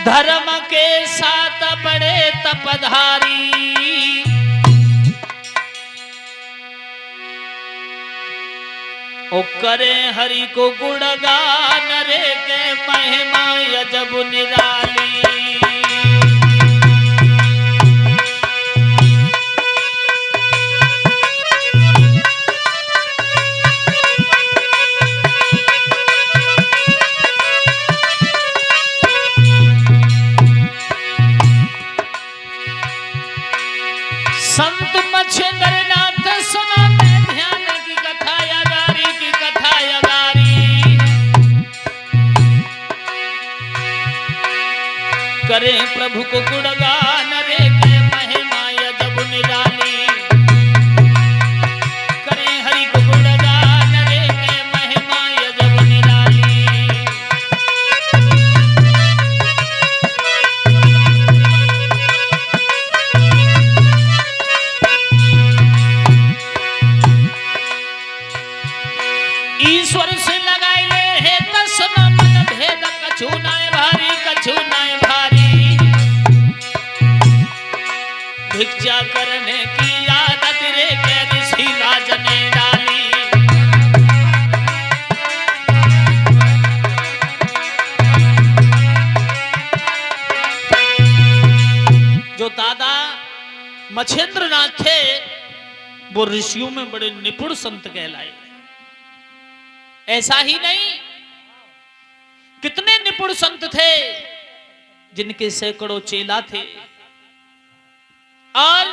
धर्म के साथ बड़े तपधारी, ओ करे हरि को गुणगान रे के महिमा अजब निराली। संत मच्छिंद्रनाथ सुनाते ध्यान की कथा यागारी की कथा यागारी, करे प्रभु को गुणगान रे के महिमा अजब निराली, करे हरि को गुणगान रे के महिमा अजब निराली। ईश्वर से लगाई ले है दसन मन भेद, कछु नाय भारी कछु नाय भारी, भिक्षा करने की आदत रे के ऋषि राज ने डाली। जो दादा मच्छिंद्रनाथ थे वो ऋषियों में बड़े निपुण संत कहलाए। ऐसा ही नहीं, कितने निपुण संत थे जिनके सैकड़ों चेला थे। और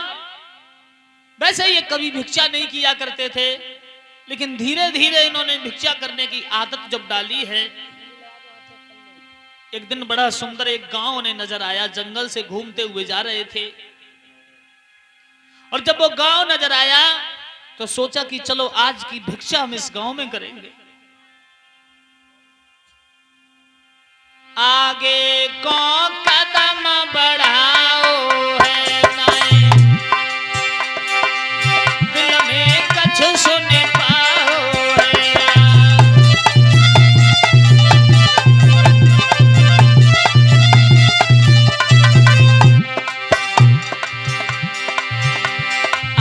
वैसे ये कभी भिक्षा नहीं किया करते थे, लेकिन धीरे धीरे इन्होंने भिक्षा करने की आदत जब डाली है। एक दिन बड़ा सुंदर एक गांव उन्हें नजर आया, जंगल से घूमते हुए जा रहे थे। और जब वो गांव नजर आया तो सोचा कि चलो आज की भिक्षा हम इस गांव में करेंगे। आगे को कदम बढ़ाओ है नाय, दिल में कछु सुन पाओ है।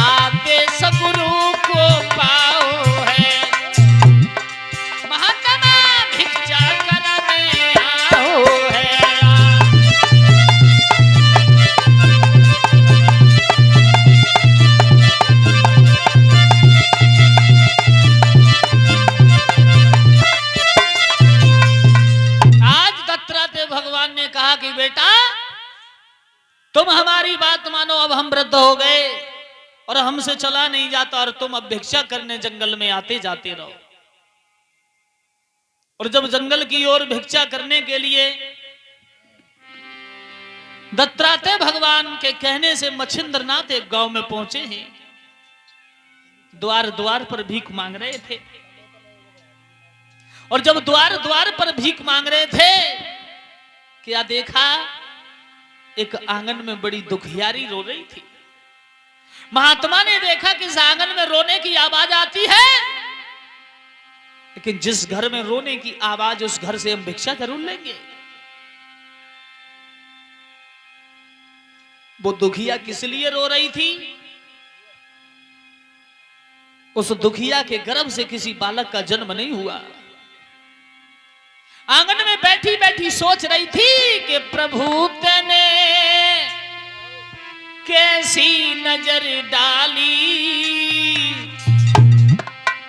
आगे सगुरु को पाओ है, महात्मा भिक्षा करने आओ है। आज दत्तात्रेय भगवान ने कहा कि बेटा तुम हमारी बात मानो, अब हम वृद्ध हो गए और हमसे चला नहीं जाता, और तुम अब भिक्षा करने जंगल में आते जाते रहो। और जब जंगल की ओर भिक्षा करने के लिए दत्तात्रेय भगवान के कहने से मच्छिंद्रनाथ एक गांव में पहुंचे हैं। द्वार द्वार पर भीख मांग रहे थे। और जब द्वार द्वार पर भीख मांग रहे थे, क्या देखा, एक आंगन में बड़ी दुखियारी रो रही थी। महात्मा ने देखा कि इस आंगन में रोने की आवाज आती है, लेकिन जिस घर में रोने की आवाज, उस घर से हम भिक्षा जरूर लेंगे। वो दुखिया किस लिए रो रही थी? उस दुखिया के गर्भ से किसी बालक का जन्म नहीं हुआ। आंगन में बैठी बैठी सोच रही थी कि प्रभु तने कैसी नजर डाली,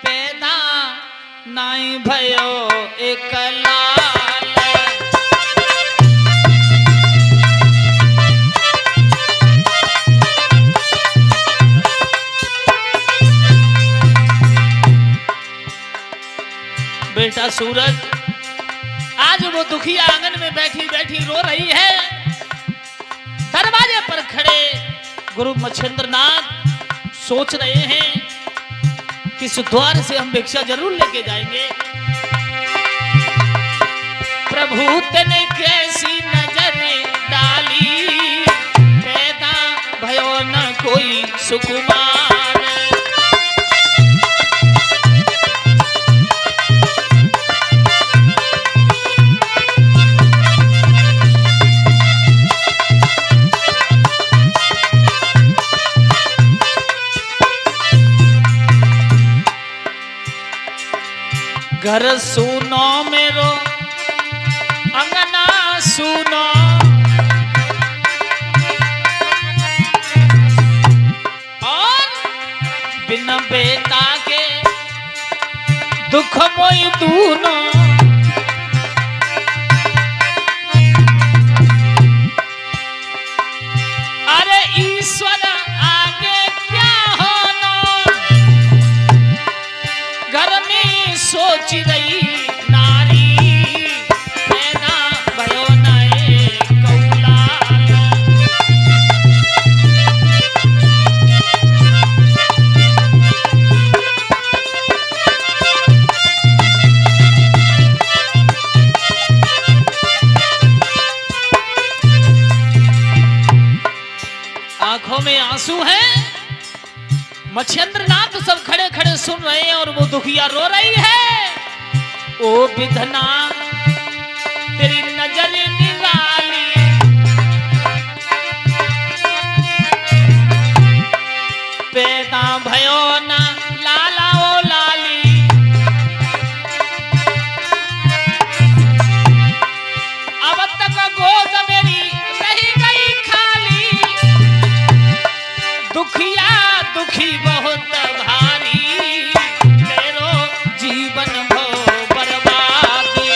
पैदा नाई भयो एक लाल। बेटा सूरज, आज वो दुखिया आंगन में बैठी बैठी रो रही है। दरवाजे पर खड़े गुरु मच्छिंद्रनाथ सोच रहे हैं कि इस द्वार से हम भिक्षा जरूर लेके जाएंगे। प्रभु तने कैसी नजर डाली, पैदा भयो न कोई सुकुमार। घर सुनो मेरो अंगना सुनो, और बिना बेटा के दुख मोई दूनो। अरे ईश्वर आगे क्या होना, घर में सोच रही नारी, पैदा भयो नए कौलालो। आंखों में आंसू हैं, मच्छेंद्रनाथ सब खड़े खड़े सुन रहे हैं और वो दुखिया रो रही है। ओ विधना तेरी नजर निराली, पैदा भयो ना लाला ओ लाली, अब तक गोद मेरी रही गई खाली, दुखिया दुखी बहुत भारी, तेरो जीवन भो बर्बादी।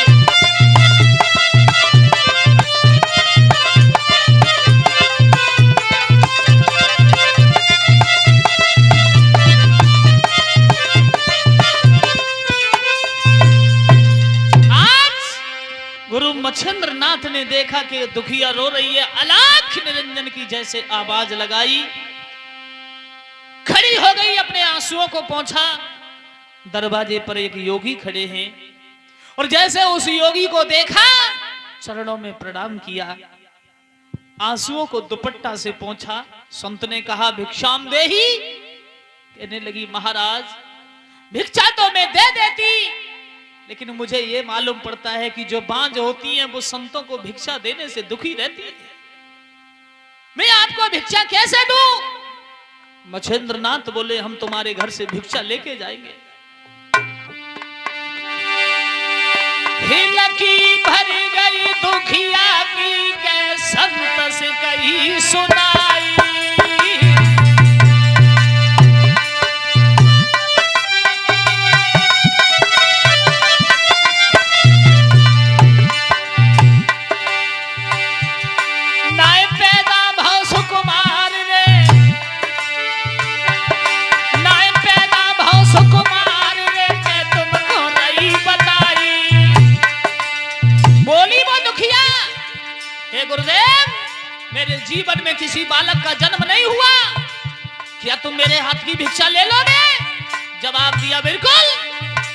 आज गुरु मच्छेंद्रनाथ ने देखा कि दुखिया रो रही है, अलख निरंजन की जैसे आवाज लगाई, खड़ी हो गई, अपने आंसुओं को पोंछा। दरवाजे पर एक योगी खड़े हैं और जैसे उस योगी को देखा, चरणों में प्रणाम किया, आंसुओं को दुपट्टा से पोंछा। संत ने कहा भिक्षाम देहि, कहने लगी महाराज भिक्षा तो मैं दे देती, लेकिन मुझे ये मालूम पड़ता है कि जो बांझ होती हैं वो संतों को भिक्षा देने से दुखी रहती है, मैं आपको भिक्षा कैसे दूं? मच्छेंद्रनाथ बोले हम तुम्हारे घर से भिक्षा लेके जाएंगे। हिलकी भर गई दुखिया की, के संत से कही सुनाई, नाय पैदा भव सुकुमार रे, नाय पैदा भव सुकुमार रे, मैं तुमको नहीं बताई। बोली वो दुखिया, हे गुरुदेव मेरे जीवन में किसी बालक का जन्म नहीं हुआ, क्या तुम मेरे हाथ की भिक्षा ले लोगे? जवाब दिया बिल्कुल,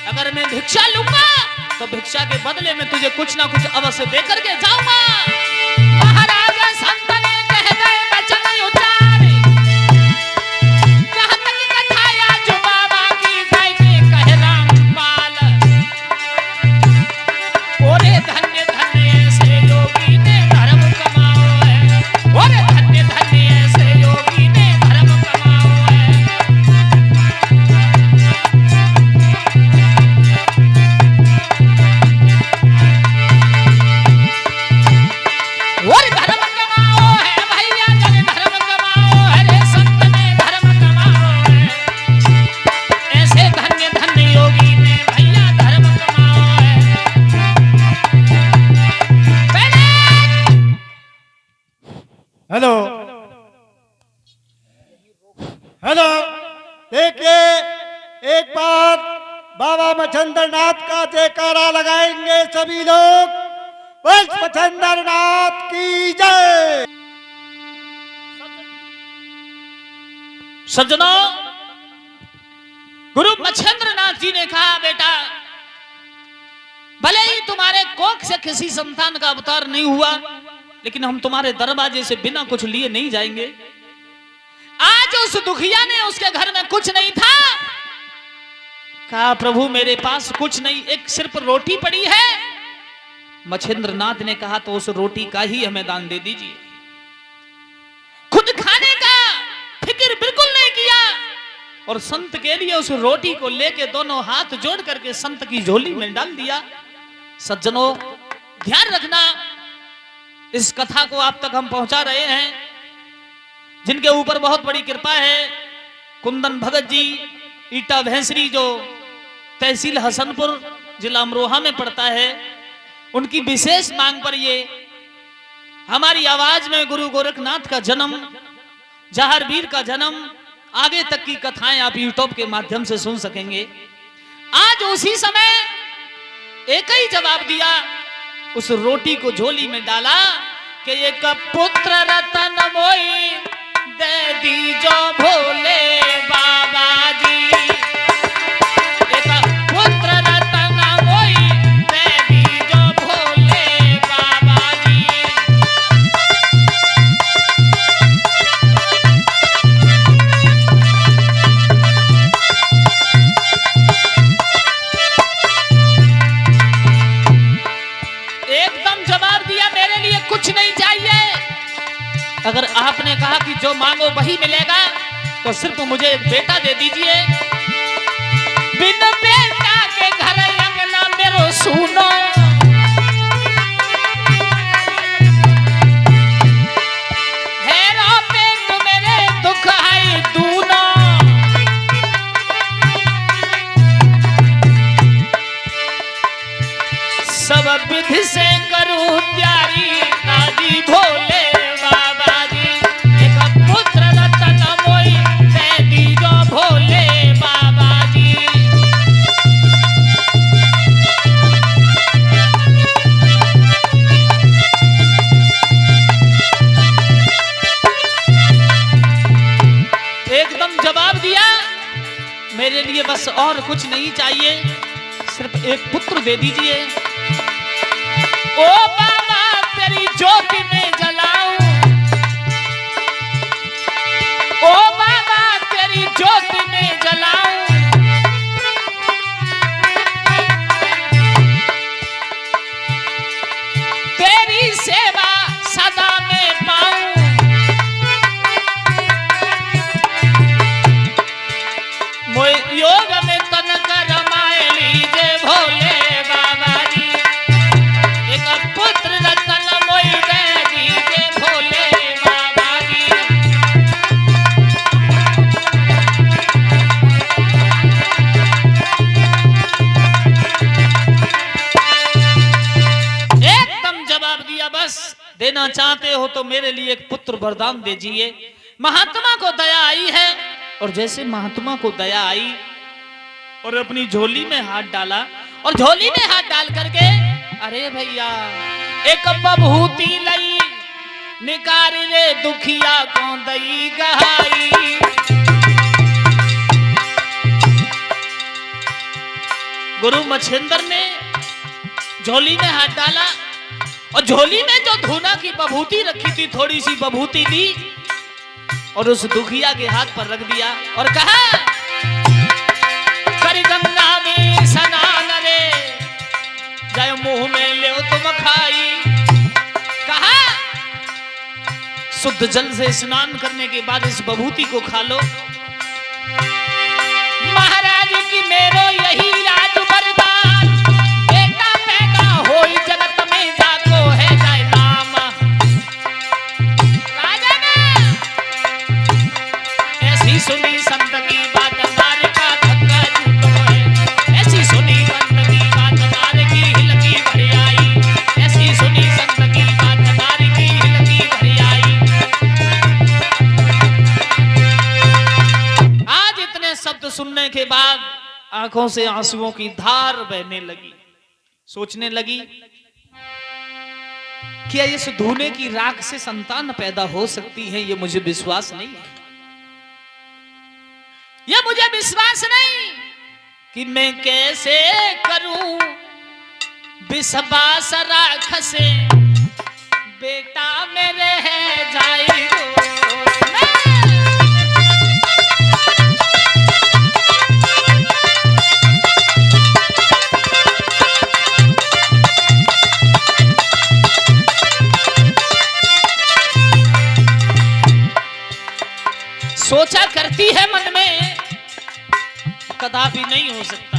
अगर मैं भिक्षा लूंगा तो भिक्षा के बदले में तुझे कुछ ना कुछ अवश्य देकर के जाऊंगा। महाराज संत ने कह गए वचन उतारे, कहाँ तक कथाया जो बाबा की गाय के कह रामपाल, ओरे धन्य धन्य ऐसे योगी ने धर्म कमाओ है, ओरे धन्य धन्य ऐसे योगी ने धर्म कमाओ है। और धर्म कमाओ है भैया जन, धर्म कमाओ है रे संत ने धर्म कमाओ है, ऐसे धन्य धन्य योगी ने भैया धर्म कमाओ है। हेलो हेलो, देखिए एक बार बाबा मच्छेंद्रनाथ का जयकारा लगाएंगे सभी लोग। बोल मच्छेंद्रनाथ की जय। सज्जनों, गुरु मच्छेंद्रनाथ जी ने कहा बेटा भले ही तुम्हारे कोख से किसी संतान का अवतार नहीं हुआ, लेकिन हम तुम्हारे दरवाजे से बिना कुछ लिए नहीं जाएंगे। आज उस दुखिया ने, उसके घर में कुछ नहीं था, कहा प्रभु मेरे पास कुछ नहीं, एक सिर्फ रोटी पड़ी है। मच्छेंद्रनाथ ने कहा तो उस रोटी का ही हमें दान दे दीजिए। खुद खाने का फिक्र बिल्कुल नहीं किया, और संत के लिए उस रोटी को लेके दोनों हाथ जोड़ करके संत की झोली में डाल दिया। सज्जनों, ध्यान रखना, इस कथा को आप तक हम पहुंचा रहे हैं जिनके ऊपर बहुत बड़ी कृपा है। कुंदन भगत जी, ईटा भैंसरी, जो तहसील हसनपुर, जिला अमरोहा में पड़ता है, उनकी विशेष मांग पर ये हमारी आवाज में गुरु गोरखनाथ का जन्म, जहारवीर का जन्म, आगे तक की कथाएं आप यूट्यूब के माध्यम से सुन सकेंगे। आज उसी समय एक ही जवाब दिया, उस रोटी को झोली में डाला कि एक पुत्र रतन मोई दे दीजो भोले बाबा जी, एक पुत्र रतन मोई दे दीजो भोले बाबा जी। एकदम जवाब दिया, मेरे लिए कुछ नहीं चाहिए। अगर आपने कहा कि जो मांगो वही मिलेगा तो सिर्फ मुझे एक बेटा दे दीजिए। बिन बेटा के घर अंगना मेरो सुनो, हेरा पेट मेरे दुख है दूनो। सब विधि से करूं प्यारी राजी भोले बाबा जी, एक पुत्र रतन मोई दे दीजो भोले बाबा जी। एकदम जवाब दिया, मेरे लिए बस और कुछ नहीं चाहिए, सिर्फ एक पुत्र दे दीजिए। ओ बाबा तेरी ज्योति में जलाऊं, ओ बाबा तेरी ज्योति में जलाऊं, तेरी सेवा सदा में पाऊं। मोय योग में तन कर माए लीजे भोले बाबा जी, एक पुत्र रतन मोई दे दीजे भोले बाबा जी। एकदम जवाब दिया, बस देना चाहते हो तो मेरे लिए एक पुत्र वरदान दीजिए। महात्मा को दया आई है, और जैसे महात्मा को दया आई और अपनी झोली में हाथ डाला, और झोली में हाथ डाल करके, अरे भैया एक बभूति लई निकारी रे दुखिया को दई गहाई। गुरु मच्छिंद्र ने झोली में हाथ डाला और झोली में जो धूना की बभूति रखी थी, थोड़ी सी बभूति ली और उस दुखिया के हाथ पर रख दिया और कहा, कर गंगा में स्नान रे जय मुंह में ले तुम खाई। कहा, शुद्ध जल से स्नान करने के बाद इस बभूति को खा लो। महाराज की मेरो यही राज वरदान, बेटा पैदा होई जगत में जाको है जाय नाम। राजा ने ऐसी सुनी संत की बात, मार का धक्का झूठो है। ऐसी सुनी संत की बात, मार की हिलकी भर आई। ऐसी सुनी संत की बात, मार की हिलकी भर आई। आज इतने शब्द सुनने के बाद आंखों से आंसुओं की धार बहने लगी। सोचने लगी, क्या इस धूने की राख से संतान पैदा हो सकती है? ये मुझे विश्वास नहीं है, ये मुझे विश्वास नहीं कि मैं कैसे करूं विश्वास राख से बेटा मेरे है जाएगो। सोचा करती है मन में कदापि नहीं हो सकता।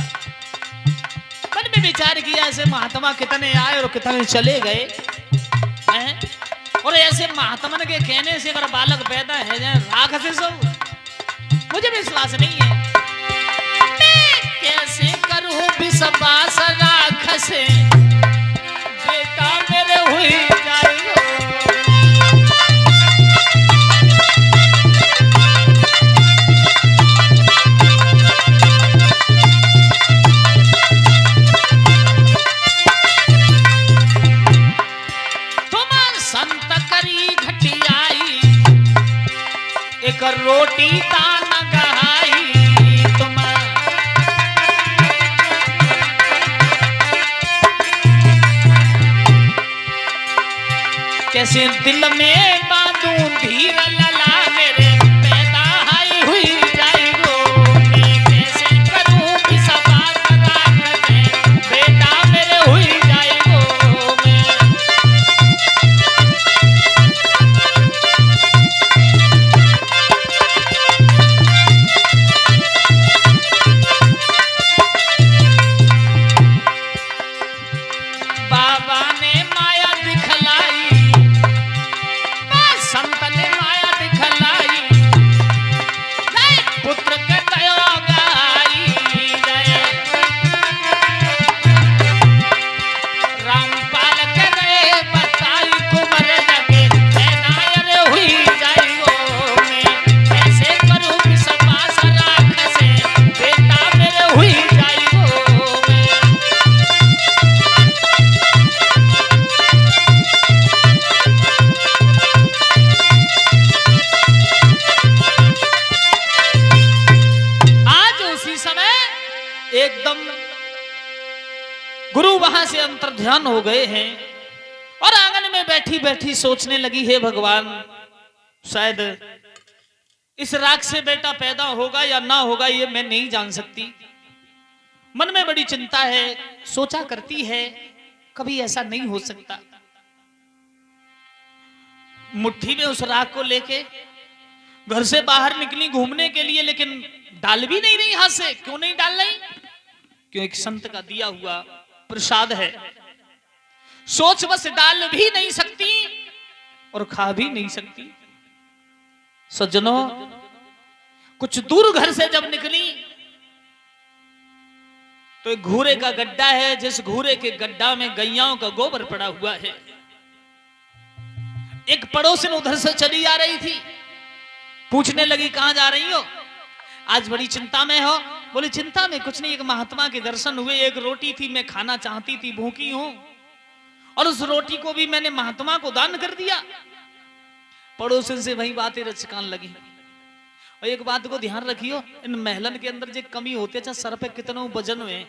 मन में विचार किया, ऐसे महात्मा कितने आए और कितने चले गए हैं? और ऐसे महात्मा के कहने से अगर बालक पैदा है जाए राख से सब, मुझे विश्वास नहीं है। मैं कैसे करूं विश्वास राख से, बेटा मेरे हुई जाएगा। एक रोटी तान गहाई तुम, कैसे दिल में बांधूं धीर लला मेरे पैदा आई हुई जाई गो। मैं कैसे करूं विश्वास राख से, बेटा मेरे हुई जाई गो। बाबा ने माया दिखलाई, संत ने माया दिखलाई, पुत्र के दया गाई जय। रामपाल के रे बताई कुमर जगे, नायर हुई जाई गो। मैं कैसे करूं विश्वास राख से, बेटा मेरे हुई जाई गो। एकदम गुरु वहां से अंतर्ध्यान हो गए हैं और आंगन में बैठी बैठी सोचने लगी, हे भगवान, शायद इस राख से बेटा पैदा होगा या ना होगा ये मैं नहीं जान सकती। मन में बड़ी चिंता है, सोचा करती है कभी ऐसा नहीं हो सकता। मुट्ठी में उस राख को लेके घर से बाहर निकली घूमने के लिए, लेकिन डाल भी नहीं रही हाथ से। क्यों नहीं डाल रही? क्यों एक संत का दिया हुआ प्रसाद है। सोच बस डाल भी नहीं सकती और खा भी नहीं सकती। सज्जनों, कुछ दूर घर से जब निकली तो एक घूरे का गड्ढा है, जिस घूरे के गड्ढा में गैयाओं का गोबर पड़ा हुआ है। एक पड़ोसन उधर से चली आ रही थी, पूछने लगी, कहां जा रही हो? आज बड़ी चिंता में हो? बोले, चिंता में कुछ नहीं, एक महात्मा के दर्शन हुए, एक रोटी थी, मैं खाना चाहती थी, भूखी हूं, और उस रोटी को भी मैंने महात्मा को दान कर दिया। पड़ोसन से वही बातें रचकान लगी। और एक बात को ध्यान रखियो, इन महलन के अंदर जो कमी होती है, अच्छा सर पे कितना वजन हुए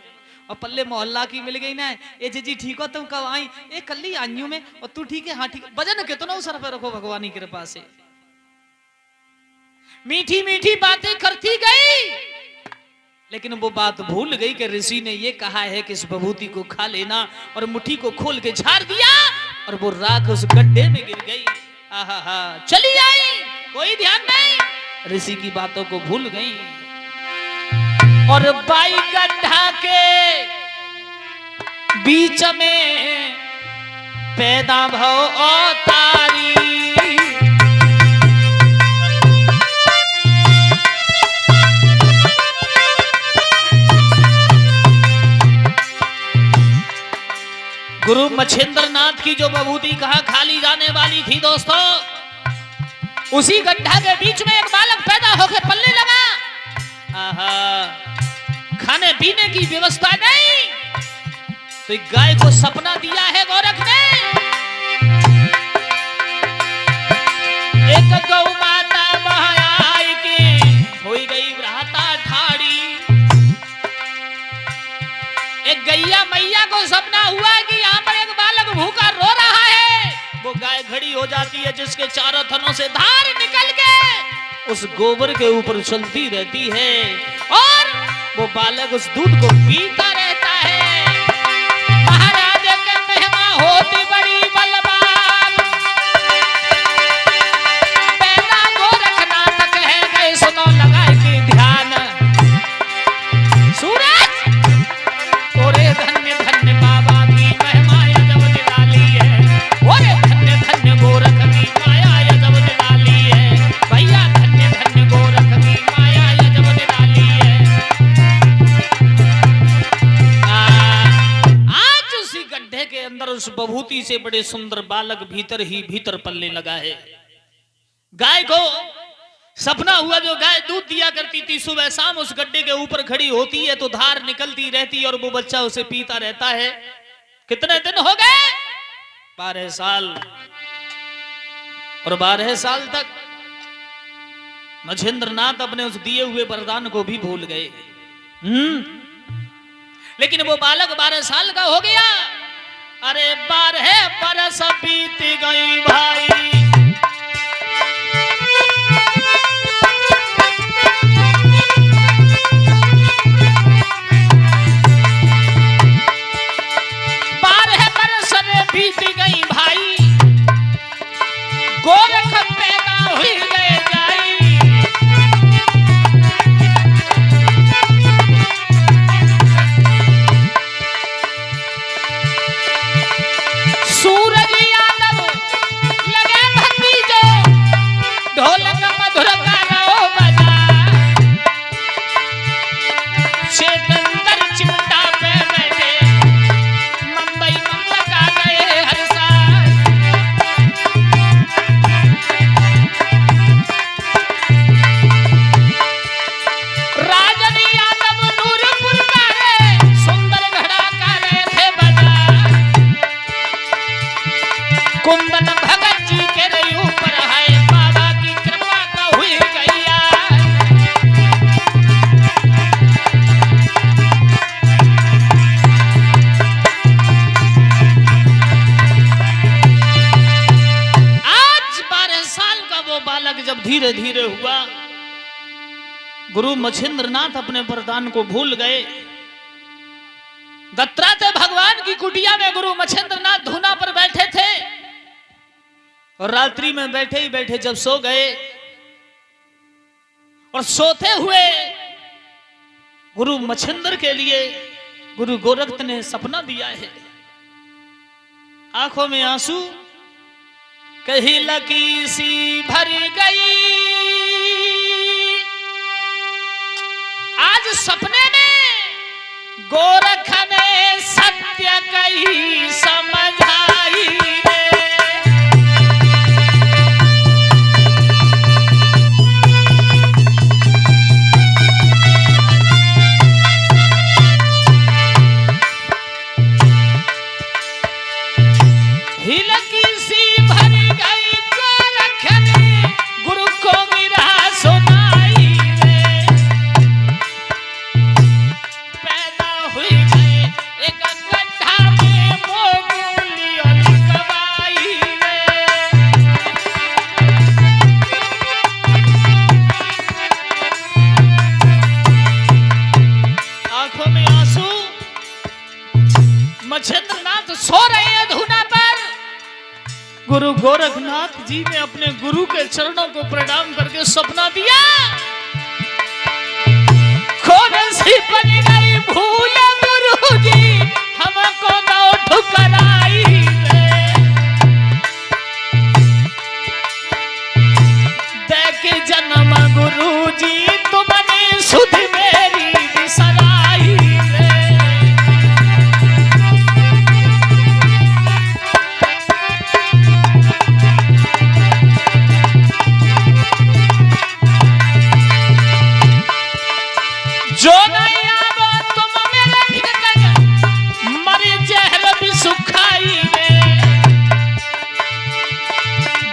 और पल्ले मोहल्ला की मिल गई ना, ए जी ठीक हो, तुम कब आई? ए कल ही आई हूं मैं, और तू ठीक है? हाँ ठीक। वजन कितना सर पे रखो भगवान की कृपा से। मीठी मीठी बातें करती गई, लेकिन वो बात भूल गई कि ऋषि ने ये कहा है कि इस विभूति को खा लेना, और मुट्ठी को खोल के झाड़ दिया और वो राख उस गड्ढे में गिर गई। आहा, चली आई, कोई ध्यान नहीं, ऋषि की बातों को भूल गई। और बाई गड्ढा के बीच में पैदा भव अवतारी, गुरु मच्छिंद्र नाथ की जो विभूति कहा खाली जाने वाली थी दोस्तों, उसी गड्ढा के बीच में एक बालक पैदा होकर पलने लगा। आहा, खाने पीने की व्यवस्था नहीं, तो एक गाय को सपना दिया है गोरख ने। एक गौ माता महायाई की हो गई भ्राता ठाड़ी। एक गैया मैया को सपना हुआ कि यहाँ पर एक बालक भूखा रो रहा है। वो गाय खड़ी हो जाती है, जिसके चारों थनों से धार निकल के उस गोबर के ऊपर चलती रहती है, और वो बालक उस दूध को पीता रहता है। महाराज के महिमा होती बड़ी बलवान, पहला गोरखनाथ कह गए, सुनो लगाए के ध्यान। बभूति से बड़े सुंदर बालक भीतर ही भीतर पलने लगा है। गाय को सपना हुआ जो गाय दूध दिया करती थी, सुबह शाम उस गड्ढे के ऊपर खड़ी होती है तो धार निकलती रहती है और वो बच्चा उसे पीता रहता है। कितने दिन हो गए? 12 साल। और 12 साल तक मछेंद्रनाथ अपने उस दिए हुए वरदान को भी भूल गए। लेकिन वो बालक 12 साल का हो गया। अरे 12 बरस बीत गई भाई, बीत गई भाई, गोरख पैदा हुई गए जाई। सूरज यादव लगे भतीजो, ढोलक मधुर गाना बजा, चेतंदर चिमटा पे बैठे मुंबई ममता गए हर साल। राजन यादव नूरपुर वाले सुंदर घड़ा कर रहे थे बजा, कुंदन भगत जी के रही ऊपर है बाबा की कृपा का हुई गैया। बालक जब धीरे धीरे हुआ, गुरु मछेंद्रनाथ अपने वरदान को भूल गए। दत्तात्रेय भगवान की कुटिया में गुरु मछेंद्रनाथ धूना पर बैठे थे और रात्रि में बैठे ही बैठे जब सो गए और सोते हुए गुरु मछेंद्र के लिए गुरु गोरख ने सपना दिया है। आंखों में आंसू कहीं लकी सी भर गई। आज सपने में गोरख ने सत्य कही समझाई रे। हिलकी सी भर गई गोरख ने गुरु को मेरा सुनाई रे। पैदा हुई गए एक गड्ढा में मोगली और कबाई रे। आंखों में आंसू, मछेंद्रनाथ सो रहे हैं धूना पर। गुरु गोरखनाथ जी ने अपने गुरु के चरणों को प्रणाम करके सपना दिया, खोने सी बन गई भूल गुरु जी हमको ना ठुकराई रे। देख जन्म गुरु जी तुमने सुध मेरी बिसराई रे। जो नहीं आवो तुम मेरे ठिकन मरी जहर भी सुखाई में।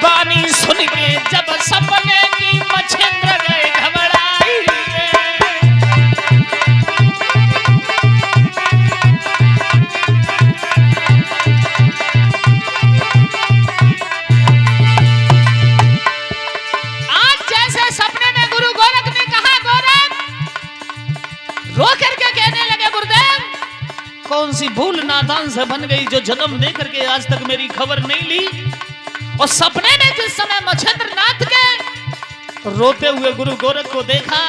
बानी सुन के जब सपने की मछेंद्र गए घबराई में। आज जैसे सपने में गुरु गोरख ने कहा, गोरख रो करके कहने लगे, गुरुदेव कौन सी भूल नादान से बन गई जो जन्म दे करके आज तक मेरी खबर नहीं ली। और सपने में जिस समय मछेंद्रनाथ के रोते हुए गुरु गोरख को देखा,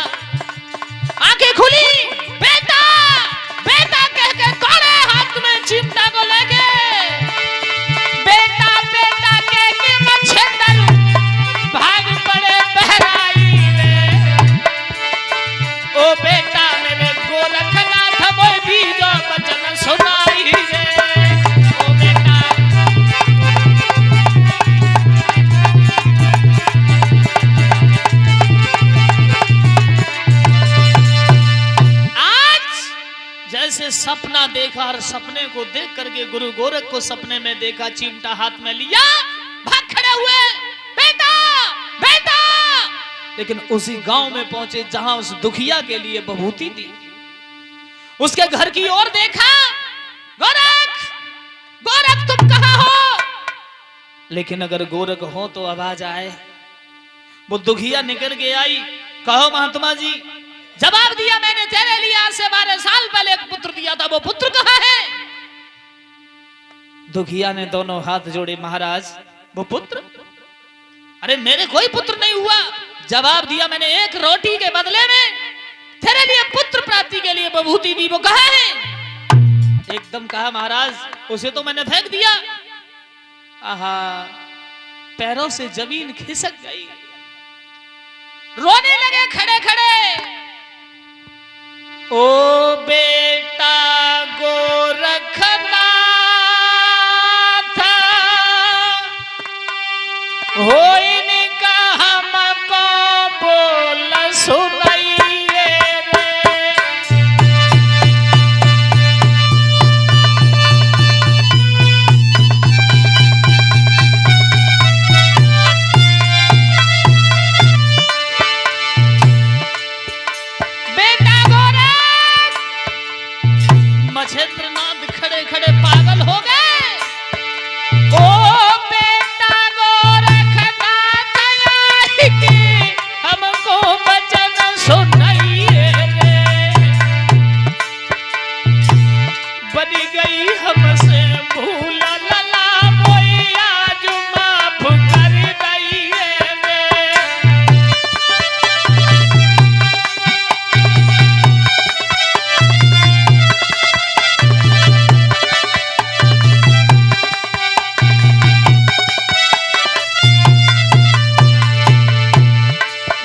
आंखें खुली, बेटा बेटा कह के दौड़े हाथ में चिमटा को लेके। बेटा बेटा कह के मछेंद्र भाग पड़े बहराई रे। ओ बेटा मेरे गोरखनाथ वो भी जो वचन सुनाई रे। ओ बेटा सपना देखा और सपने को देख करके गुरु गोरख को सपने में देखा, चिमटा हाथ में लिया, भाग खड़े हुए, बेटा बेटा। लेकिन उसी गांव में पहुंचे जहां उस दुखिया के लिए बभूति थी। उसके घर की ओर देखा, गोरख गोरख तुम कहां हो? लेकिन अगर गोरख हो तो आवाज आए। वो दुखिया निकल के आई, कहो महात्मा जी। जवाब दिया, मैंने तेरे लिए आज से 12 साल पहले एक पुत्र दिया था, वो पुत्र कहां है? दुखिया ने दोनों हाथ जोड़े, महाराज वो पुत्र? अरे मेरे कोई पुत्र नहीं हुआ। जवाब दिया, मैंने एक रोटी के बदले में तेरे लिए पुत्र प्राप्ति के लिए बभूति दी, वो कहां है? एकदम कहा, महाराज उसे तो मैंने फेंक दिया। आहा, पैरों से जमीन खिसक गई, रोने लगे खड़े खड़े। ओ बेटा गोरखनाथ हो इनका हमको बोल सुनाइए रे। बेटा गोरख, मच्छेंद्रनाथ खड़े खड़े पागल हो गए। ओ बेटा गोरखनाथ के हमको वचन सुनाइए रे। बनी गई हमसे भूल लला मोया जो माफ कर दइए रे।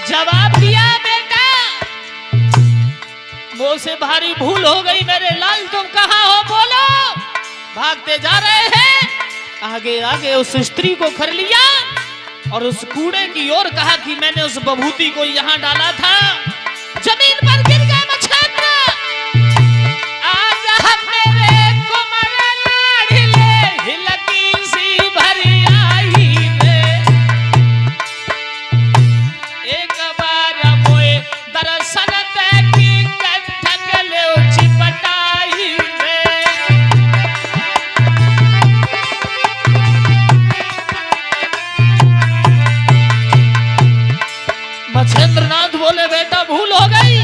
जवाब दिया, बेटा मुझ से भारी भूल हो गई, मेरे लाल तुम कहां हो बोलो। भागते जा रहे हैं, आगे आगे उस स्त्री को कर लिया और उस कूड़े की ओर कहा कि मैंने उस बभूति को यहां डाला था। जमीन पर गिर गए मच्छेंद्र। आज हम मेरे कोमल लाड़िले हिलकी सी भरी आई रे। एक बार मोए दर्शन देखी कंठ ले चिपटाई रे। मच्छेंद्रनाथ बोले, बेटा भूल हो गई,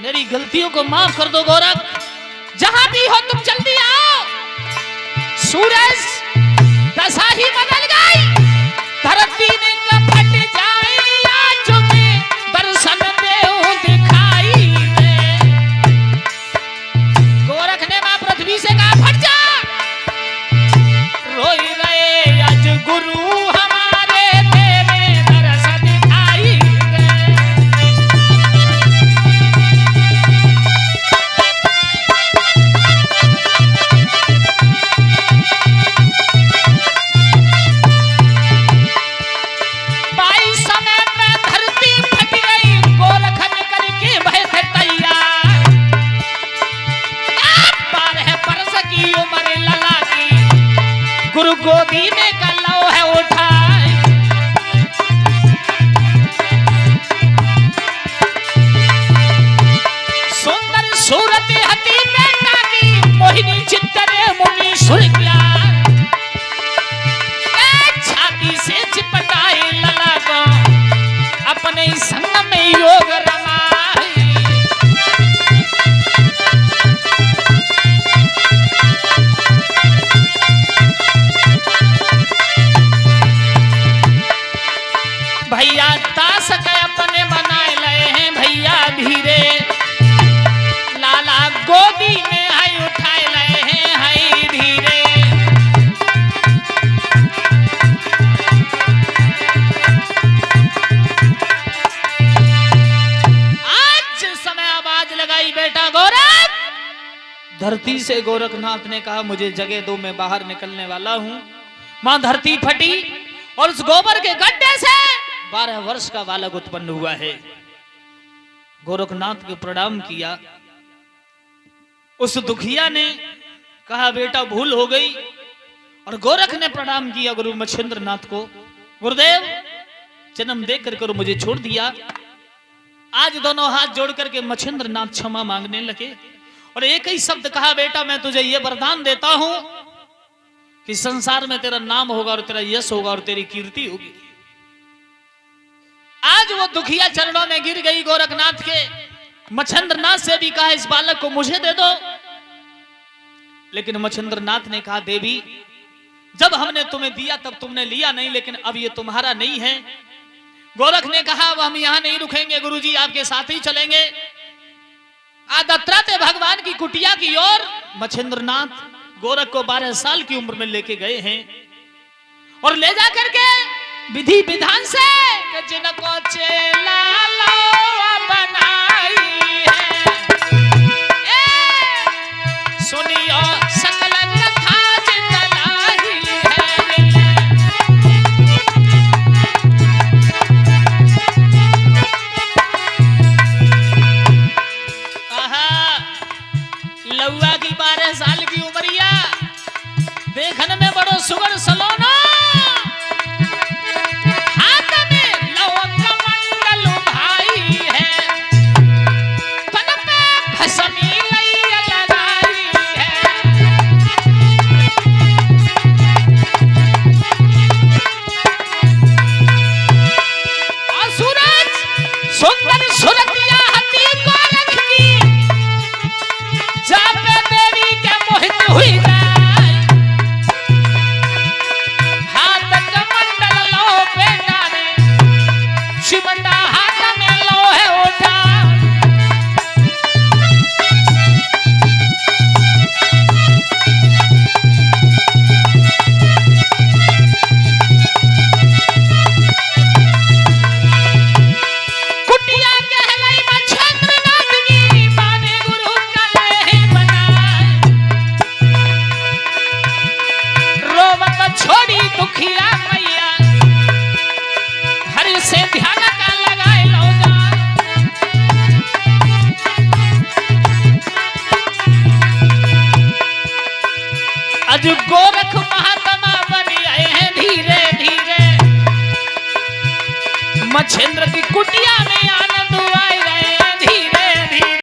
मेरी गलतियों को माफ कर दो गोरख। जहां भी हो तुम जल्दी आओ। सूरज दशा ही बदल गई, धरती ने कपट जाए, आज में दर्शन देओ दिखाई दे। गोरख ने मां पृथ्वी से कहा, फट जा। रोई रहे आज गुरु हमारे, तेरे दर्शन दिखाई दे। बाई समय में धरती फट गई, गोरख निकल के भय थे तैयार। 12 बरस की उम्र लला की, गुरु गोदी में कलौ है उठाए। सुंदर सूरत हती बेटा की, मोहिनी चित्तरे मुनि सुर ज्ञान। छाती से चिपटाए लला को, अपने ही संग में योग रमाए। भैया दास के अपने बनाए लए हैं, भैया धीरे लाला गोदी में हाय उठाए लए हैं, हाय धीरे। आज समय आवाज लगाई, बेटा गोरख। धरती से गोरखनाथ ने कहा, मुझे जगह दो, मैं बाहर निकलने वाला हूं। मां धरती फटी और उस गोबर के गड्ढे से 12 वर्ष का बालक उत्पन्न हुआ है। गोरखनाथ को प्रणाम किया उस दुखिया ने कहा बेटा भूल हो गई, और गोरख ने प्रणाम किया गुरु मच्छिंद्र नाथ को। गुरुदेव जन्म दे कर मुझे छोड़ दिया। आज दोनों हाथ जोड़ करके मच्छिंद्र नाथ क्षमा मांगने लगे और एक ही शब्द कहा, बेटा मैं तुझे ये वरदान देता हूं कि संसार में तेरा नाम होगा और तेरा यश होगा और तेरी कीर्ति होगी। आज वो दुखिया चरणों में गिर गई गोरखनाथ के। मच्छिंद्र नाथ से भी कहा इस बालक को मुझे दे दो, लेकिन मच्छिंद्र नाथ ने कहा देवी जब हमने तुम्हें दिया तब तुमने लिया नहीं, लेकिन अब ये तुम्हारा नहीं है। गोरख ने कहा अब हम यहां नहीं रुकेंगे गुरुजी, आपके साथ ही चलेंगे। दत्तात्रेय भगवान की कुटिया की ओर मच्छिंद्र नाथ गोरख को 12 साल की उम्र में लेके गए हैं और ले जा करके विधि विधान से जिनको चेला बनाई है, सुनियो सकल कथा जितलाई है। लौआ की 12 साल की उमरिया देखने में बड़ो सुगर सलोना, हाथ में लौंग का मंडल भाई है, तन पे भस्मी लई लगाई है। और सूरज सुंदर सुरतिया हती को रख की, जब देवी के मोहित हुई जाए, हाथ कमंडल लो पे डाले, चिमटा हाथ में लो है उठा। कुटिया कहलाई मच्छिंद्र नाथ की, माने गुरु का ले बनाए। रोवत छोड़ी दुखिया मैया, हरि से ध्यान का लगाए लोगा। आज गोरख महात्मा बन आए हैं धीरे धीरे, मच्छिंद्र की कुटिया में आने